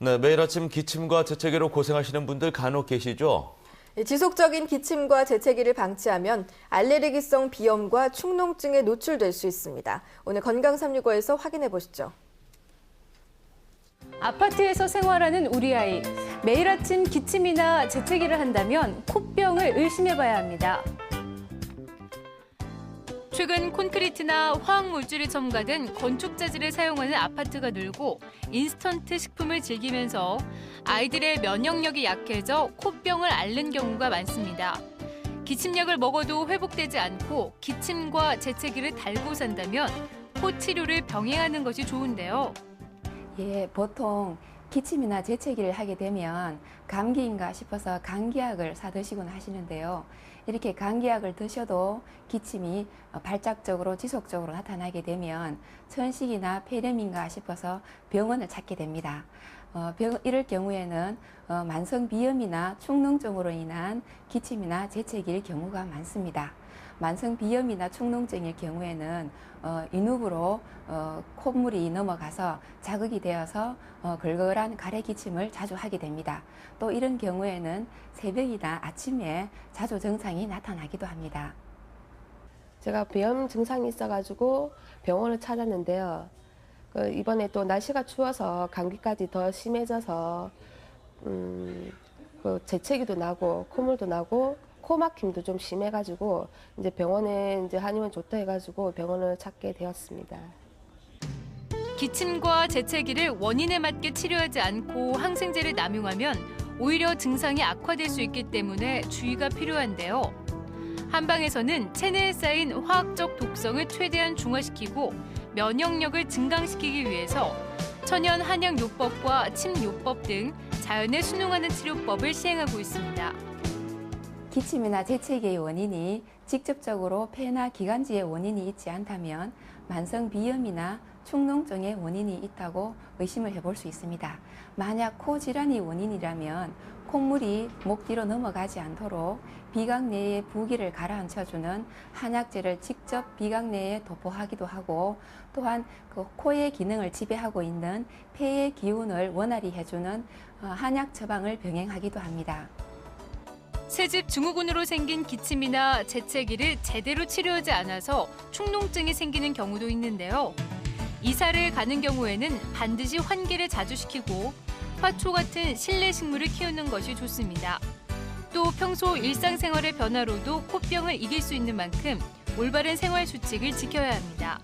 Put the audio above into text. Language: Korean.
네, 매일 아침 기침과 재채기로 고생하시는 분들 간혹 계시죠? 지속적인 기침과 재채기를 방치하면 알레르기성 비염과 축농증에 노출될 수 있습니다. 오늘 건강365에서 확인해 보시죠. 아파트에서 생활하는 우리 아이. 매일 아침 기침이나 재채기를 한다면 코병을 의심해봐야 합니다. 최근 콘크리트나 화학물질이 첨가된 건축 재질을 사용하는 아파트가 늘고 인스턴트 식품을 즐기면서 아이들의 면역력이 약해져 코병을 앓는 경우가 많습니다. 기침약을 먹어도 회복되지 않고 기침과 재채기를 달고 산다면 코 치료를 병행하는 것이 좋은데요. 보통 기침이나 재채기를 하게 되면 감기인가 싶어서 감기약을 사 드시곤 하시는데요. 이렇게 감기약을 드셔도 기침이 발작적으로 지속적으로 나타나게 되면 천식이나 폐렴인가 싶어서 병원을 찾게 됩니다. 이럴 경우에는 만성 비염이나 축농증으로 인한 기침이나 재채기일 경우가 많습니다. 만성 비염이나 축농증일 경우에는 인후부로 콧물이 넘어가서 자극이 되어서 걸걸한 가래 기침을 자주 하게 됩니다. 또 이런 경우에는 새벽이나 아침에 자주 증상이 나타나기도 합니다. 제가 비염 증상이 있어가지고 병원을 찾았는데요. 이번에 또 날씨가 추워서 감기까지 더 심해져서 재채기도 나고 콧물도 나고 코 막힘도 좀 심해가지고 이제 병원에 한의원 좋다 해가지고 병원을 찾게 되었습니다. 기침과 재채기를 원인에 맞게 치료하지 않고 항생제를 남용하면 오히려 증상이 악화될 수 있기 때문에 주의가 필요한데요. 한방에서는 체내에 쌓인 화학적 독성을 최대한 중화시키고 면역력을 증강시키기 위해서 천연 한약요법과 침요법 등 자연에 순응하는 치료법을 시행하고 있습니다. 기침이나 재채기의 원인이 직접적으로 폐나 기관지의 원인이 있지 않다면 만성 비염이나 축농증의 원인이 있다고 의심을 해볼 수 있습니다. 만약 코 질환이 원인이라면 콧물이 목 뒤로 넘어가지 않도록 비각 내의 부기를 가라앉혀주는 한약제를 직접 비각 내에 도포하기도 하고 또한 그 코의 기능을 지배하고 있는 폐의 기운을 원활히 해주는 한약 처방을 병행하기도 합니다. 새집 증후군으로 생긴 기침이나 재채기를 제대로 치료하지 않아서 축농증이 생기는 경우도 있는데요. 이사를 가는 경우에는 반드시 환기를 자주 시키고 화초 같은 실내 식물을 키우는 것이 좋습니다. 또 평소 일상생활의 변화로도 코병을 이길 수 있는 만큼 올바른 생활 수칙을 지켜야 합니다.